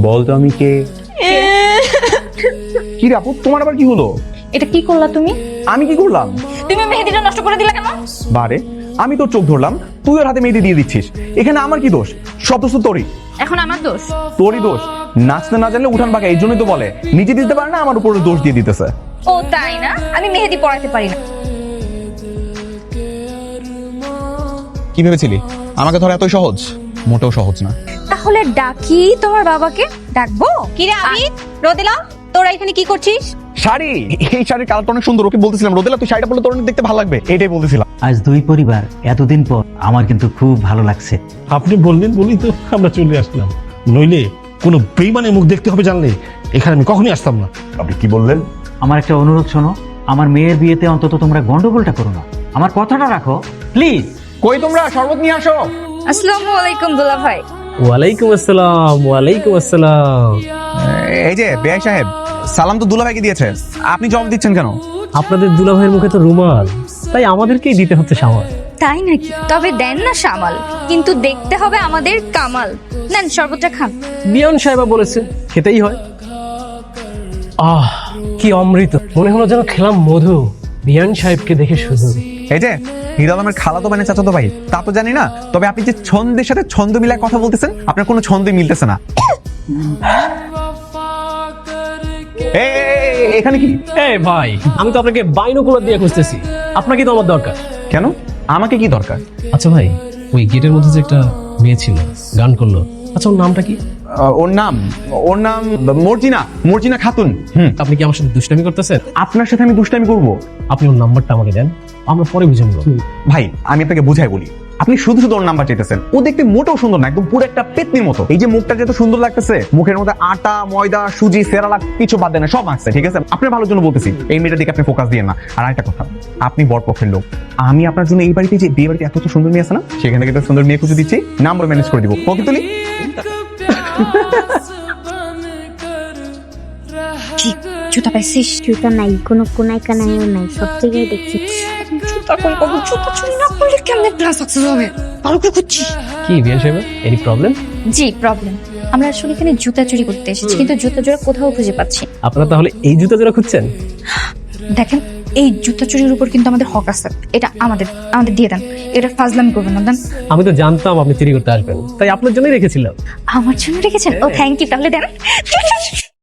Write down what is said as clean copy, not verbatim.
বলতো আমি কে? কি রে আপু, তোমার আবার কি হলো? এটা কি করলা তুমি? আমি কি করলাম? তুমি মেহেদিটা নষ্ট করে দিলা কেন? বারে, আমি তোর চোখ ধরলাম, তুই ওর হাতে মেহেদি দিয়ে দিচ্ছিস। এখানে আমার কি দোষ? সব দোষ তো তোরই। এখন আমার দোষ? তোরই দোষ। নাচতে না জানলে উঠান বাঁকা, এই জন্যই তো বলে নিজে দিতে পারে না, আমার উপরে দোষ দিয়ে দিতেছে। ও তাই না? আমি মেহেদি পরাতে পারি না। কি ভেবেছিলি আমাকে ধরা এতই সহজ? মোটেও সহজ না। তাহলে ডাকি তোমার বাবাকে? ডাকবো? কি রে আবিদ, রোদেলা, তোরা এখানে কি করছিস? শাড়ি, এই শাড়ির কালারটা অনেক সুন্দর। ওকে বলতেছিলাম রোদেলা তুই শাড়িটা পরলে তোর অনেক দেখতে ভালো লাগবে, এটাই বলতেছিলাম। আজ দুই পরিবার এতদিন পর, আমার কিন্তু খুব ভালো লাগছে। আপনি বললেন বলেই তো আমরা চলে আসলাম, নইলে কোনো বেইমানের মুখ দেখতে হবে জানলে এখানে আমি কখনই আসতাম না। আপনি কি বললেন? আমার একটা অনুরোধ শোনো, আমার মেয়ের বিয়েতে অন্তত তোমরা গন্ডগোলটা করো না, আমার কথাটা রাখো প্লিজ। কই তোমরা, শরবত নিয়ে আসো। আসসালামু আলাইকুম দুলা ভাই। ওয়ালাইকুম আসসালাম। ওয়ালাইকুম আসসালাম। এই যে বেআই সাহেব, সালাম তো দুলাভাইকে দিয়েছে, আপনি জবাব দিচ্ছেন কেন? আপনাদের দুলাভাইয়ের মুখে তো রুমাল, তাই আমাদেরকেই দিতে হচ্ছে সামাল। তাই নাকি? তবে দেন না সামাল, কিন্তু দেখতে হবে আমাদের কামাল। নেন শরবতটা খান। বিয়ন সাহেবা বলেছে খেতেই হয়। আহ কি অমৃত, মনে হলো যেন খেলাম মধু বিয়ান সাহেবকে দেখে শুধু। এই যে হিরো আলমের খালাতো ভাই না চাচাতো ভাই তা তো জানি না, তবে আপনি যে ছন্দের সাথে ছন্দ মিলায় কথা বলতেছেন, আপনার কোনো ছন্দই মিলতেছে না। এখানে কি? এই ভাই, আমি তো আপনাকে বাইনোকুলার দিয়ে খুঁজতেছি, আপনাকে তো আমার দরকার। কেন আমাকে কি দরকার? আচ্ছা ভাই, ওই গেটের মধ্যে যে একটা মেয়ে ছিল গান করলো, আচ্ছা ওর নামটা কি? ওর নাম মর্জিনা, মর্জিনা খাতুন। আপনি কি আমার সাথে দুষ্টামি করতেছেন? আপনার সাথে আমি দুষ্টামি করবো? আপনি ওর নাম্বারটা আমাকে দেন, আমরা পরে বুঝে নেব। ভাই আমি আপনাকে বুঝাই বলি, আপনি শুধু শুধু ওর নাম্বার চাইতেছেন। ও দেখতে মোটেও সুন্দর না, একদম পুরো একটা পেতনির মতো। এই যে মুখটা যত সুন্দর লাগতেছে, মুখের মধ্যে আটা ময়দা সুজি সেরালাক কিছু বাদ দেয় না, সব আছে। ঠিক আছে, আপনার ভালোর জন্য বলতেছি, এই মেয়েটার দিকে আপনি ফোকাস দিয়ে না। আর একটা কথা, আপনি বরপক্ষের লোক, আমি আপনার জন্য এই বাড়িতে যে বিয়ে বাড়িতে এত সুন্দর মেয়ে আছে না, সেখান থেকে একটা সুন্দর মেয়ে খুঁজে দিচ্ছি, নাম্বার ম্যানেজ করে দিব। ওকে তুলি। জুতা পাইছিস? জুতা নাই, কোনো কোনায় কানায়ও নাই, সব জায়গায় দেখছি। জুতা কোন কবু জুতা চুরি না করলে কেমনে প্ল্যান সাকসেস হবে? ভালো করে খুঁজছি। কি বিয়ান সাহেব, এনি প্রবলেম? জি প্রবলেম। আমরা আসলে এখানে জুতা চুরি করতে এসেছি, কিন্তু জুতা জোড়া কোথাও খুঁজে পাচ্ছি। আপনারা তাহলে এই জুতা জোড়া খুঁজছেন? দেখেন, এই জুতা চুরির উপর কিন্তু আমাদের হক আছে, এটা আমাদের আমাদের দিয়ে দেন। এটা ফাজলামি করবেন না, দেন। আমি তো জানতাম আপনি চুরি করতে আসবেন, তাই আপনার জন্যই রেখেছিলাম। আমার জন্য রেখেছেন? ও থ্যাংক ইউ। তাহলে দেন।